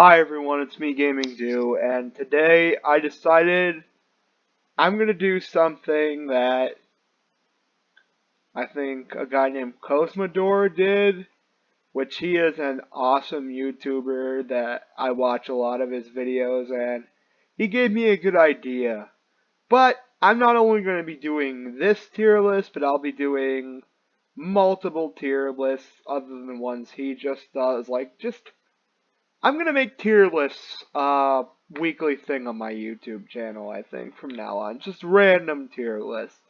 Hi everyone, it's me Gaming Do, and today I decided I'm gonna do something that I think a guy named Cosmodor did, which he is an awesome YouTuber that I watch a lot of his videos, and he gave me a good idea. But I'm not only gonna be doing this tier list, but I'll be doing multiple tier lists other than the ones he just does, I'm gonna make tier lists weekly thing on my YouTube channel, I think, from now on. Just random tier lists.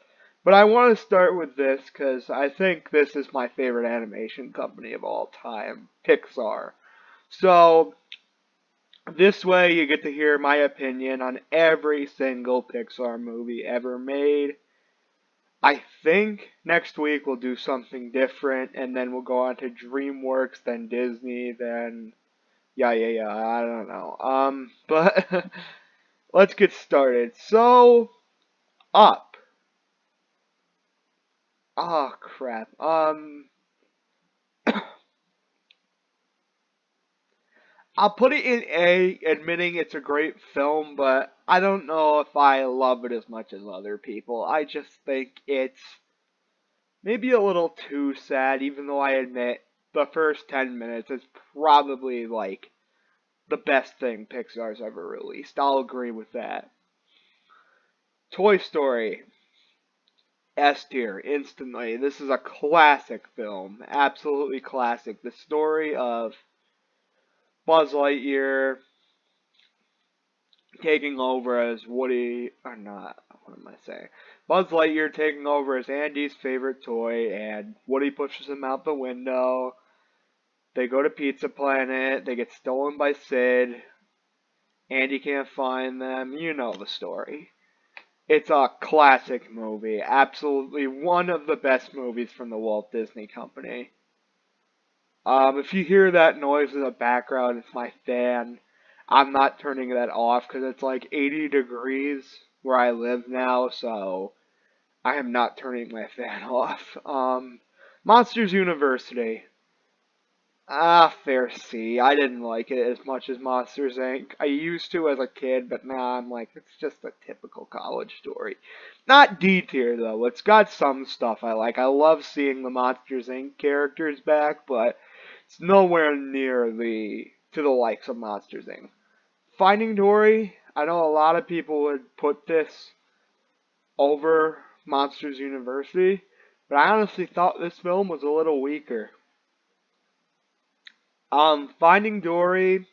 But I want to start with this because I think this is my favorite animation company of all time, Pixar. So, this way you get to hear my opinion on every single Pixar movie ever made. I think next week we'll do something different, and then we'll go on to DreamWorks, then Disney, then yeah. I don't know. But let's get started. So, Up. Oh crap. I'll put it in A, admitting it's a great film, but I don't know if I love it as much as other people. I just think it's maybe a little too sad, even though I admit the first 10 minutes is probably like the best thing Pixar's ever released. I'll agree with that. Toy Story. S tier instantly. This is a classic film, absolutely classic. The story of Buzz Lightyear taking over as Woody, or not, what am I saying? Buzz Lightyear taking over as Andy's favorite toy, and Woody pushes him out the window. They go to Pizza Planet, they get stolen by Sid. Andy can't find them. You know the story. It's a classic movie. Absolutely one of the best movies from the Walt Disney Company. If you hear that noise in the background, it's my fan. I'm not turning that off because it's like 80 degrees where I live now, so I am not turning my fan off. Monsters University. Fair C. I didn't like it as much as Monsters Inc. I used to as a kid, but now I'm like, it's just a typical college story. Not D tier though. It's got some stuff I like. I love seeing the Monsters Inc. characters back, but it's nowhere near the likes of Monsters Inc. Finding Dory. I know a lot of people would put this over Monsters University, but I honestly thought this film was a little weaker. Finding Dory,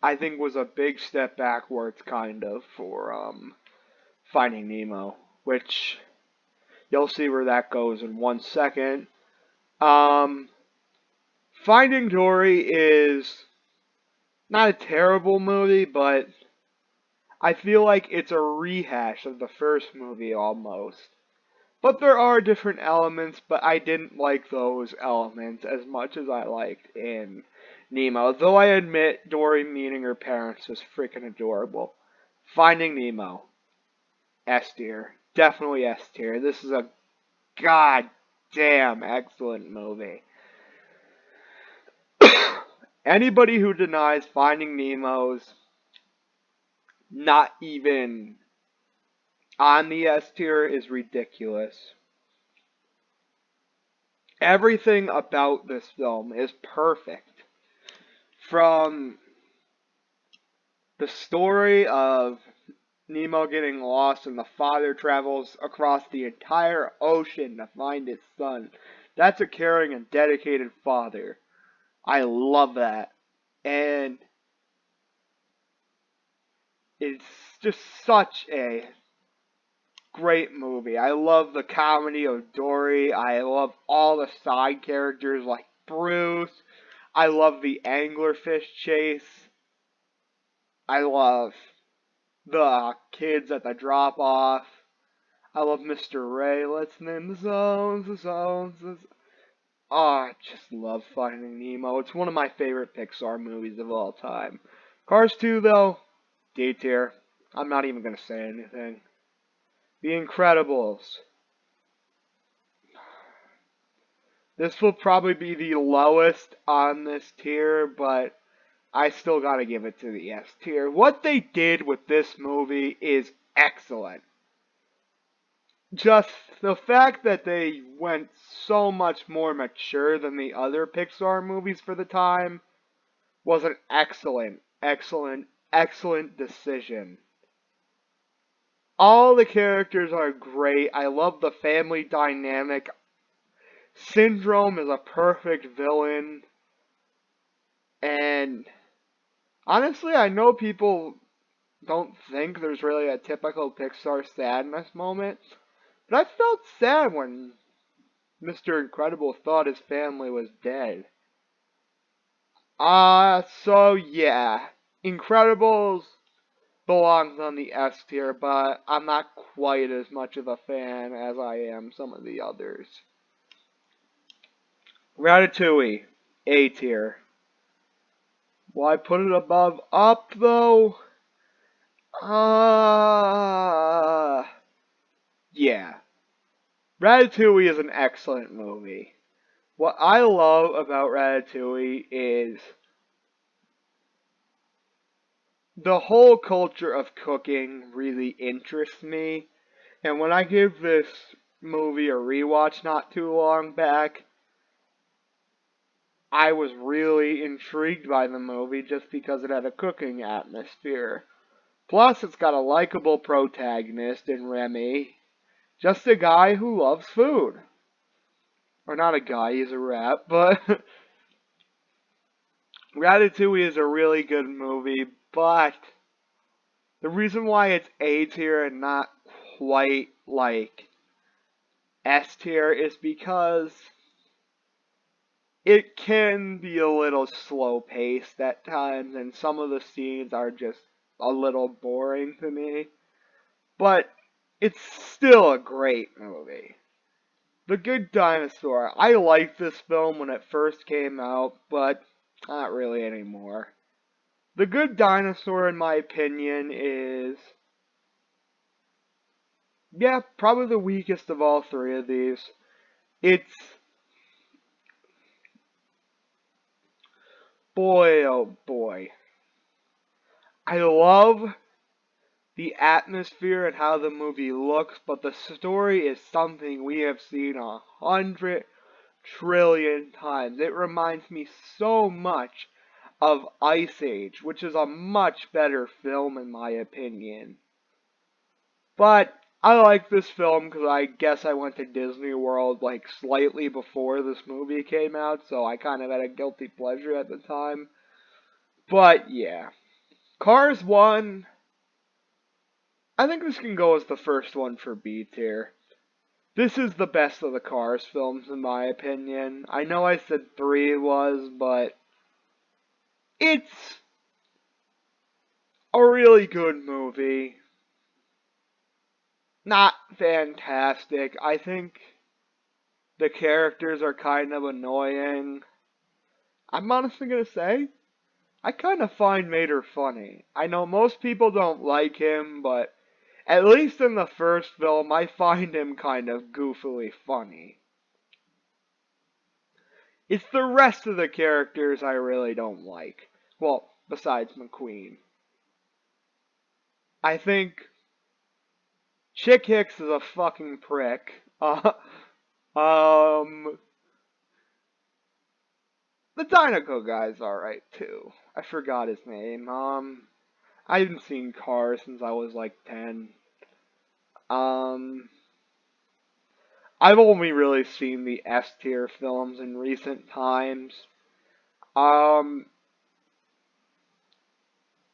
I think, was a big step backwards, kind of, for Finding Nemo, which you'll see where that goes in 1 second. Um, Finding Dory is not a terrible movie, but I feel like it's a rehash of the first movie almost. But there are different elements, but I didn't like those elements as much as I liked in Nemo. Though I admit Dory meeting her parents was freaking adorable. Finding Nemo. S tier. Definitely S tier. This is a goddamn excellent movie. Anybody who denies Finding Nemo's not even on the S tier is ridiculous. Everything about this film is perfect. From the story of Nemo getting lost and the father travels across the entire ocean to find his son. That's a caring and dedicated father. I love that. And it's just such a great movie. I love the comedy of Dory. I love all the side characters like Bruce. I love the anglerfish chase. I love the kids at the drop off. I love Mr. Ray. Let's name the zones. Oh, I just love Finding Nemo. It's one of my favorite Pixar movies of all time. Cars 2, though, D tier. I'm not even gonna say anything. The Incredibles. This will probably be the lowest on this tier, but I still gotta give it to the S tier. What they did with this movie is excellent. Just the fact that they went so much more mature than the other Pixar movies for the time was an excellent, excellent, excellent decision. All the characters are great. I love the family dynamic. Syndrome is a perfect villain. And honestly, I know people don't think there's really a typical Pixar sadness moment, but I felt sad when Mr. Incredible thought his family was dead. So yeah. Incredibles belongs on the S tier, but I'm not quite as much of a fan as I am some of the others. Ratatouille, A tier. Why put it above Up though? Yeah. Ratatouille is an excellent movie. What I love about Ratatouille is the whole culture of cooking really interests me. And when I gave this movie a rewatch not too long back, I was really intrigued by the movie just because it had a cooking atmosphere. Plus, it's got a likable protagonist in Remy, just a guy who loves food. Or not a guy, he's a rat, but Ratatouille is a really good movie, but the reason why it's A tier and not quite like S tier is because it can be a little slow paced at times, and some of the scenes are just a little boring to me. But it's still a great movie. The Good Dinosaur. I liked this film when it first came out, but not really anymore. The Good Dinosaur, in my opinion, is, yeah, probably the weakest of all three of these. It's, boy, oh boy. I love the atmosphere and how the movie looks, but the story is something we have seen 100 trillion times. It reminds me so much of Ice Age, which is a much better film in my opinion. But I like this film because I guess I went to Disney World like slightly before this movie came out, so I kind of had a guilty pleasure at the time. But yeah. Cars 1, I think this can go as the first one for B tier. This is the best of the Cars films in my opinion. I know I said 3 was, but it's a really good movie. Not fantastic. I think the characters are kind of annoying. I'm honestly gonna say, I kind of find Mater funny. I know most people don't like him, but at least in the first film, I find him kind of goofily funny. It's the rest of the characters I really don't like. Well, besides McQueen. I think Chick Hicks is a fucking prick. Um, the Dinoco guy's alright too. I forgot his name. I haven't seen Cars since I was like 10. Um, I've only really seen the S tier films in recent times. Um,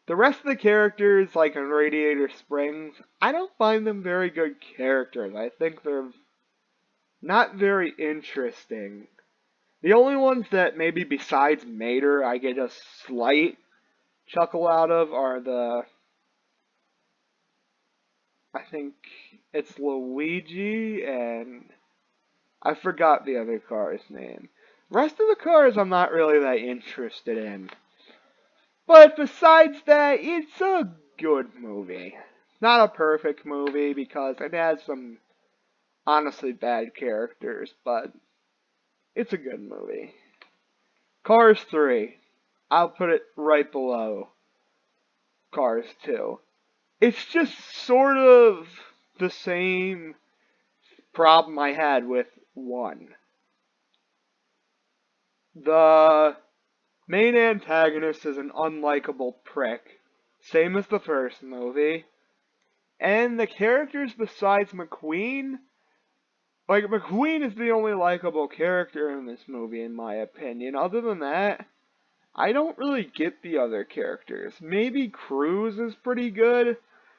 the rest of the characters, like in Radiator Springs, I don't find them very good characters. I think they're not very interesting. The only ones that maybe besides Mater I get a slight chuckle out of are I think it's Luigi and I forgot the other car's name. Rest of the cars I'm not really that interested in. But besides that, it's a good movie. Not a perfect movie because it has some honestly bad characters, but it's a good movie. Cars 3. I'll put it right below Cars 2. It's just sort of the same problem I had with 1. The main antagonist is an unlikable prick, same as the first movie. And the characters besides McQueen, like McQueen is the only likable character in this movie in my opinion. Other than that, I don't really get the other characters. Maybe Cruz is pretty good,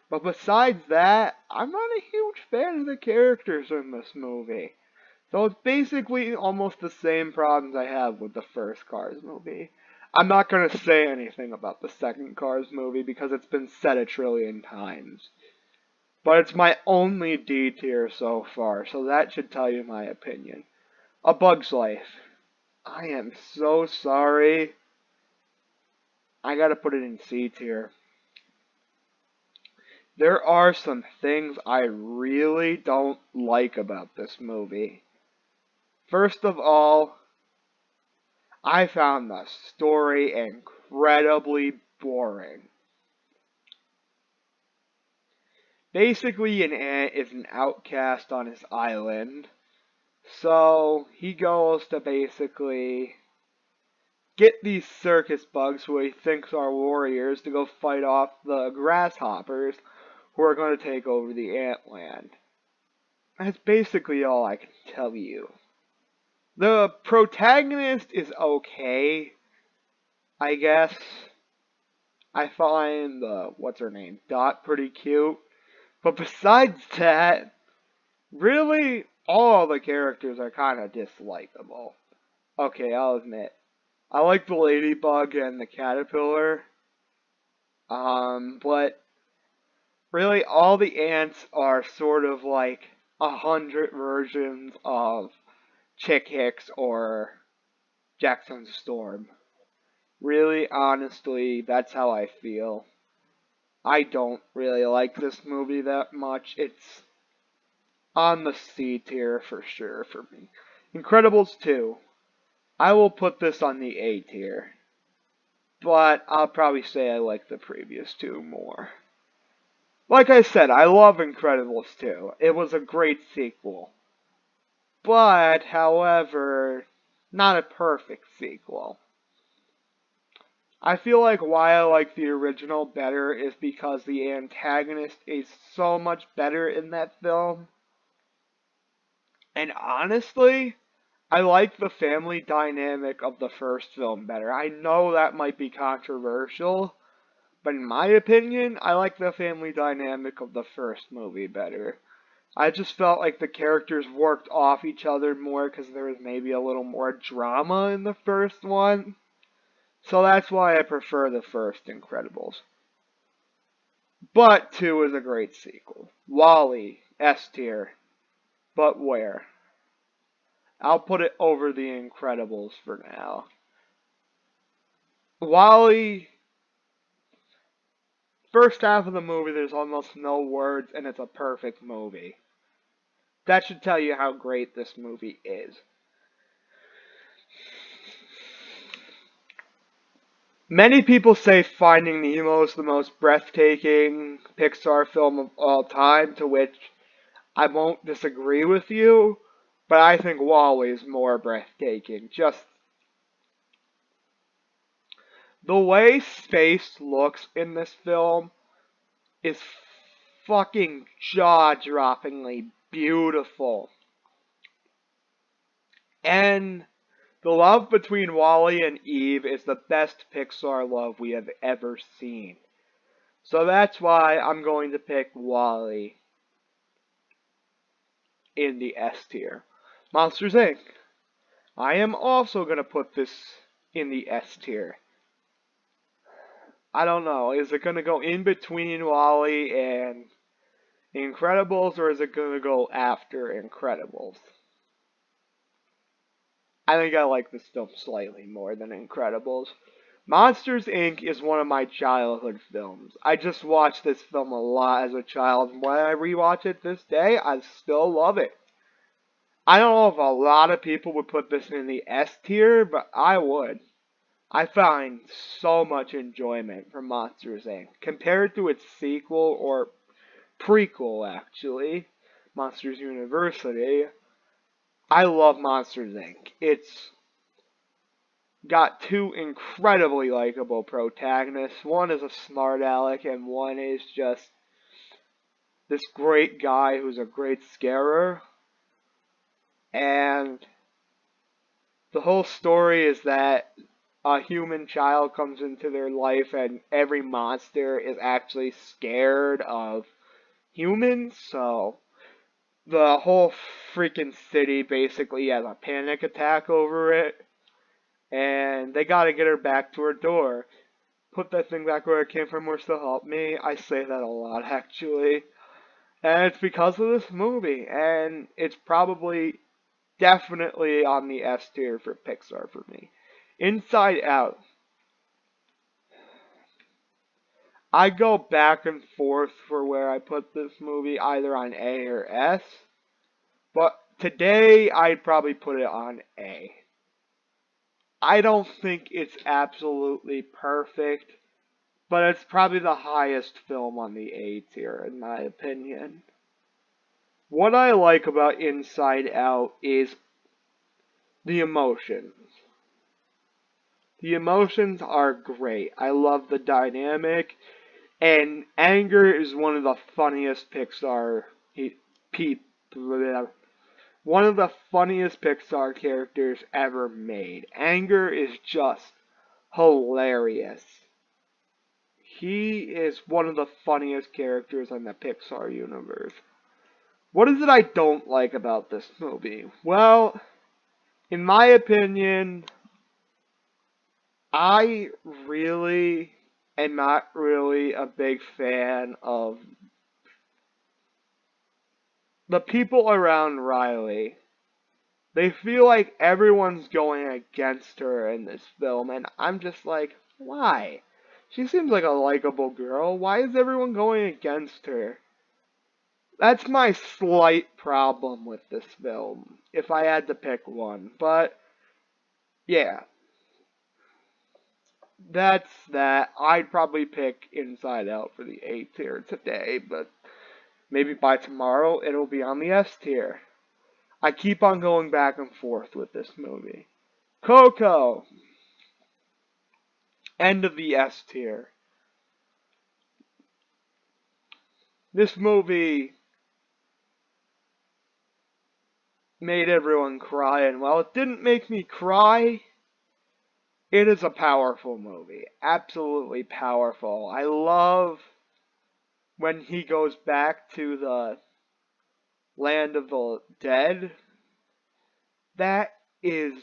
but besides that, I'm not a huge fan of the characters in this movie. So it's basically almost the same problems I have with the first Cars movie. I'm not going to say anything about the second Cars movie because it's been said a trillion times. But it's my only D tier so far, so that should tell you my opinion. A Bug's Life. I am so sorry. I gotta put it in C tier. There are some things I really don't like about this movie. First of all, I found the story incredibly boring. Basically, an ant is an outcast on his island, so he goes to basically get these circus bugs who he thinks are warriors to go fight off the grasshoppers who are going to take over the ant land. That's basically all I can tell you. The protagonist is okay, I guess. I find what's her name, Dot, pretty cute. But besides that, really, all the characters are kind of dislikable. Okay, I'll admit. I like the ladybug and the caterpillar. But really, all the ants are sort of like 100 versions of Chick Hicks or Jackson Storm. Really, honestly, that's how I feel. I don't really like this movie that much. It's on the C tier for sure for me. Incredibles 2. I will put this on the A tier. But I'll probably say I like the previous two more. Like I said, I love Incredibles 2. It was a great sequel. But, however, not a perfect sequel. I feel like why I like the original better is because the antagonist is so much better in that film. And honestly, I like the family dynamic of the first film better. I know that might be controversial, but in my opinion, I like the family dynamic of the first movie better. I just felt like the characters worked off each other more because there was maybe a little more drama in the first one. So that's why I prefer the first Incredibles. But 2 is a great sequel. Wall-E, S tier. But where? I'll put it over the Incredibles for now. Wall-E, first half of the movie, there's almost no words, and it's a perfect movie. That should tell you how great this movie is. Many people say Finding Nemo is the most breathtaking Pixar film of all time, to which I won't disagree with you, but I think Wall-E is more breathtaking. Just the way space looks in this film is fucking jaw-droppingly beautiful. And the love between Wall-E and Eve is the best Pixar love we have ever seen. So that's why I'm going to pick Wall-E in the S tier. Monsters Inc. I am also going to put this in the S tier. I don't know. Is it going to go in between Wall-E and Incredibles, or is it going to go after Incredibles? I think I like this film slightly more than Incredibles. Monsters Inc. is one of my childhood films. I just watched this film a lot as a child, and when I rewatch it this day, I still love it. I don't know if a lot of people would put this in the S tier, but I would. I find so much enjoyment from Monsters Inc. compared to its sequel or prequel, actually, Monsters University. I love Monsters Inc. It's got two incredibly likable protagonists. One is a smart aleck, and one is just this great guy who's a great scarer. And the whole story is that a human child comes into their life, and every monster is actually scared of humans, so the whole freaking city basically has a panic attack over it, and they gotta get her back to her door. Put that thing back where it came from, or still help me. I say that a lot, actually. And it's because of this movie, and it's probably definitely on the S tier for Pixar for me. Inside Out. I go back and forth for where I put this movie, either on A or S. But today, I'd probably put it on A. I don't think it's absolutely perfect, but it's probably the highest film on the A tier, in my opinion. What I like about Inside Out is the emotions. The emotions are great. I love the dynamic, and anger is one of the funniest one of the funniest Pixar characters ever made. Anger is just hilarious. He is one of the funniest characters in the Pixar universe. What is it I don't like about this movie? Well, in my opinion, I really am not really a big fan of the people around Riley. They feel like everyone's going against her in this film, and I'm just like, why? She seems like a likable girl. Why is everyone going against her? That's my slight problem with this film, if I had to pick one. But, yeah. That's that. I'd probably pick Inside Out for the A tier today, but maybe by tomorrow it'll be on the S tier. I keep on going back and forth with this movie. Coco! End of the S tier. This movie made everyone cry, and while it didn't make me cry, it is a powerful movie. Absolutely powerful. I love when he goes back to the land of the dead. That is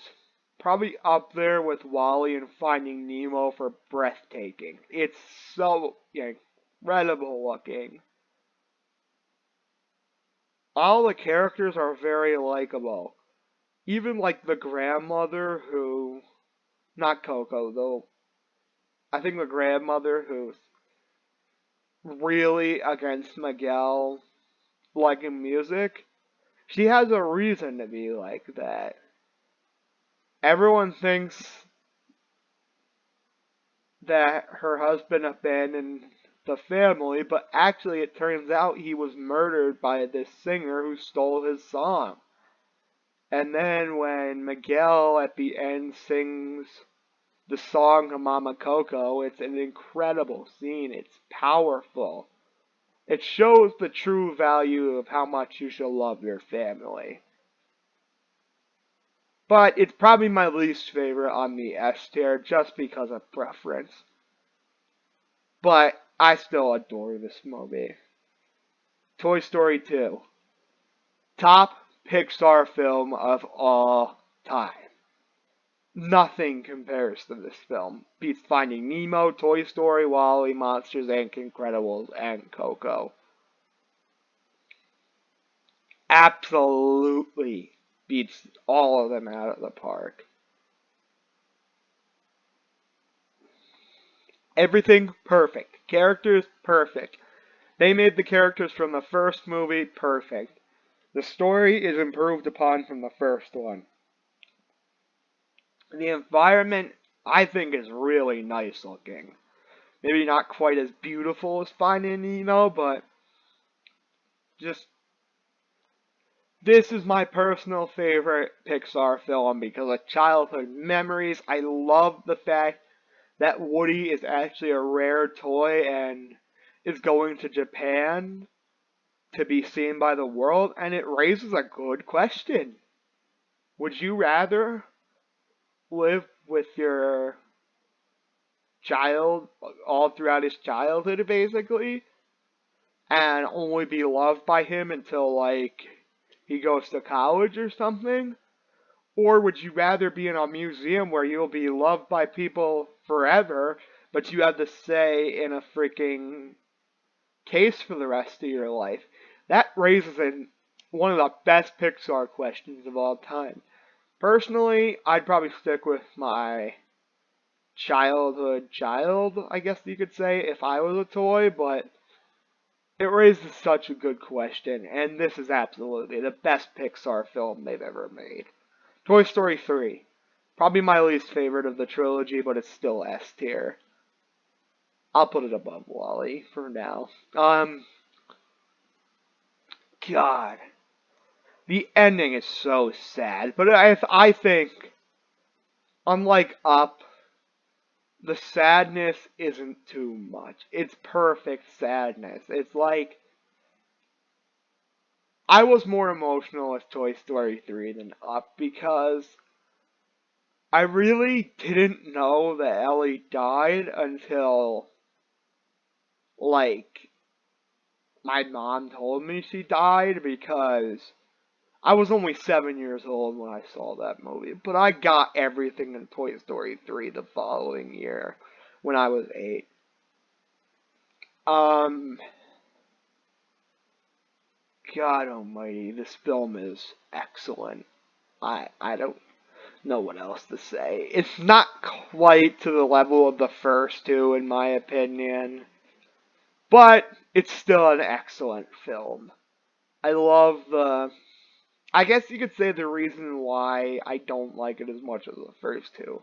probably up there with Wall-E and Finding Nemo for breathtaking. It's so incredible looking. All the characters are very likable. Even like the grandmother who, not Coco though, I think the grandmother who's really against Miguel liking music, she has a reason to be like that. Everyone thinks that her husband abandoned the family, but actually it turns out he was murdered by this singer who stole his song. And then when Miguel at the end sings the song to Mama Coco, it's an incredible scene. It's powerful. It shows the true value of how much you should love your family. But it's probably my least favorite on the S tier just because of preference. But I still adore this movie. Toy Story 2. Top Pixar film of all time. Nothing compares to this film. Beats Finding Nemo, Toy Story, Wall-E, Monsters Inc., Incredibles, and Coco. Absolutely beats all of them out of the park. Everything perfect. Characters perfect. They made the characters from the first movie perfect. The story is improved upon from the first one. The environment I think is really nice looking. Maybe not quite as beautiful as Finding Nemo, but just this is my personal favorite Pixar film because of childhood memories. I love the fact that Woody is actually a rare toy and is going to Japan to be seen by the world, and it raises a good question. Would you rather live with your child all throughout his childhood, basically, and only be loved by him until, like, he goes to college or something? Or would you rather be in a museum where you'll be loved by people forever, but you have to stay in a freaking case for the rest of your life? That raises one of the best Pixar questions of all time. Personally, I'd probably stick with my childhood child, I guess you could say, if I was a toy, but it raises such a good question, and this is absolutely the best Pixar film they've ever made. Toy Story 3. Probably my least favorite of the trilogy, but it's still S tier. I'll put it above Wall-E for now. God. The ending is so sad, but I think, unlike Up, the sadness isn't too much. It's perfect sadness. It's like, I was more emotional with Toy Story 3 than Up because I really didn't know that Ellie died until, like, my mom told me she died because I was only 7 years old when I saw that movie. But I got everything in Toy Story 3 the following year when I was 8. God almighty, this film is excellent. I don't know what else to say. It's not quite to the level of the first two, in my opinion, but it's still an excellent film. I love I guess you could say the reason why I don't like it as much as the first two.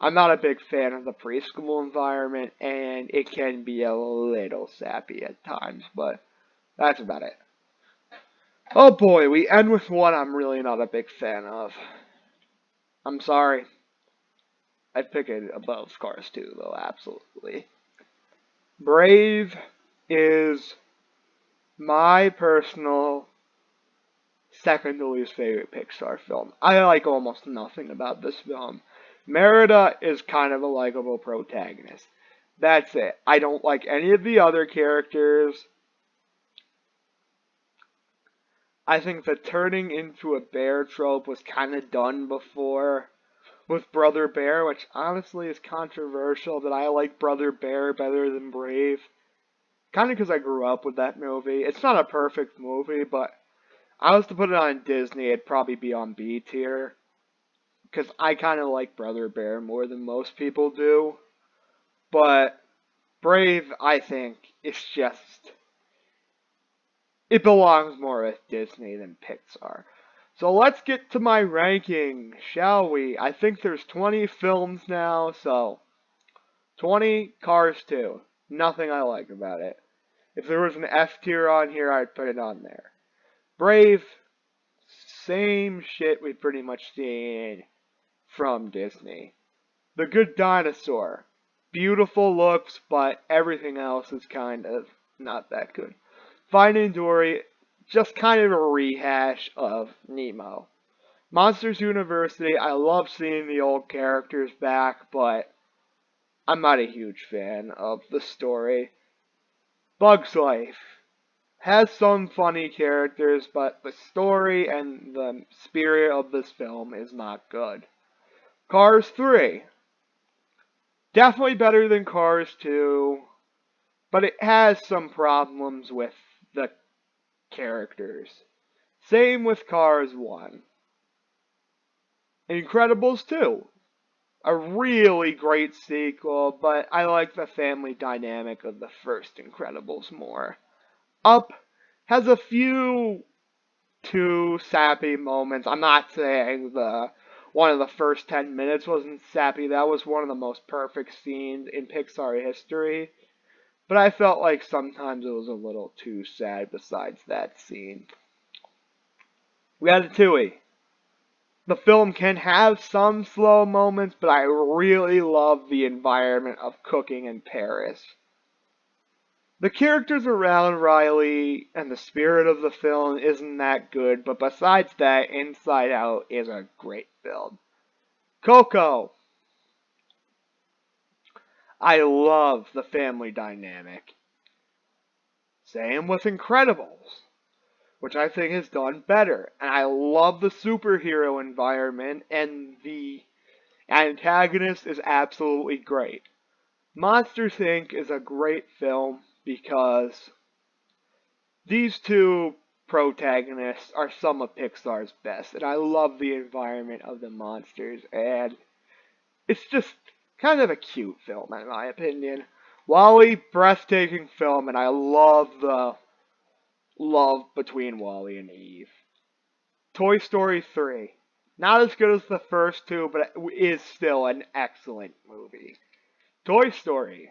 I'm not a big fan of the preschool environment, and it can be a little sappy at times, but that's about it. Oh boy, we end with one I'm really not a big fan of. I'm sorry. I'd pick it above Cars 2, though, absolutely. Brave is my personal second to least favorite Pixar film. I like almost nothing about this film. Merida is kind of a likable protagonist. That's it. I don't like any of the other characters. I think the turning into a bear trope was kind of done before with Brother Bear, which honestly is controversial that I like Brother Bear better than Brave. Kind of because I grew up with that movie. It's not a perfect movie, but I was to put it on Disney, it'd probably be on B tier. Because I kind of like Brother Bear more than most people do. But Brave, I think, is just, it belongs more with Disney than Pixar. So let's get to my ranking, shall we? I think there's 20 films now, so 20, Cars 2. Nothing I like about it. If there was an F tier on here, I'd put it on there. Brave, same shit we've pretty much seen from Disney. The Good Dinosaur. Beautiful looks, but everything else is kind of not that good. Finding Dory, just kind of a rehash of Nemo. Monsters University, I love seeing the old characters back, but I'm not a huge fan of the story. Bug's Life has some funny characters, but the story and the spirit of this film is not good. Cars 3. Definitely better than Cars 2, but it has some problems with the characters. Same with Cars 1. Incredibles 2. A really great sequel, but I like the family dynamic of the first Incredibles more. Up has a few too sappy moments. I'm not saying the one of the first 10 minutes wasn't sappy. That was one of the most perfect scenes in Pixar history. But I felt like sometimes it was a little too sad besides that scene. Ratatouille. The film can have some slow moments, but I really love the environment of cooking in Paris. The characters around Riley and the spirit of the film isn't that good, but besides that, Inside Out is a great film. Coco. I love the family dynamic. Same with Incredibles, which I think has done better. And I love the superhero environment, and the antagonist is absolutely great. Monsters Inc. is a great film because these two protagonists are some of Pixar's best, and I love the environment of the monsters, and it's just kind of a cute film in my opinion. Wall-E, breathtaking film, and I love the love between Wall-E and Eve. Toy Story 3. Not as good as the first two, but it is still an excellent movie. Toy Story.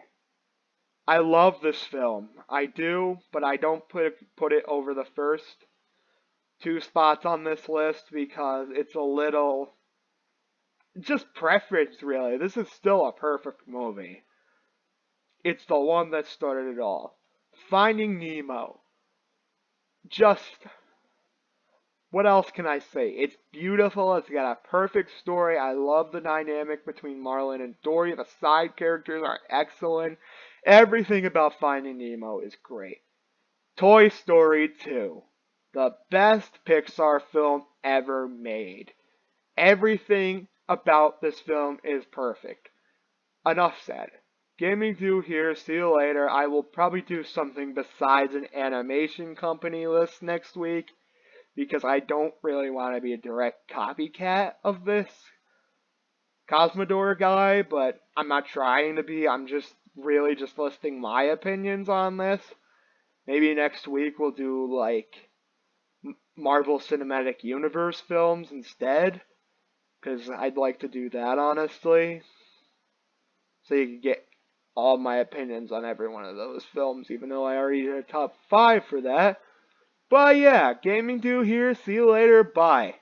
I love this film. I do, but I don't put it over the first two spots on this list because it's a little just preference really. This is still a perfect movie. It's the one that started it all. Finding Nemo. Just what else can I say? It's beautiful. It's got a perfect story. I love the dynamic between Marlin and Dory. The side characters are excellent. Everything about Finding Nemo is great. Toy Story 2. The best Pixar film ever made. Everything about this film is perfect. Enough said. Gaming Do here. See you later. I will probably do something besides an animation company list next week, because I don't really want to be a direct copycat of this Cosmodore guy, but I'm not trying to be. I'm just really just listing my opinions on this. Maybe next week we'll do like Marvel Cinematic Universe films instead, because I'd like to do that honestly. So you can get all my opinions on every one of those films, even though I already did a top 5 for that. But yeah, Gaming Do here. See you later. Bye.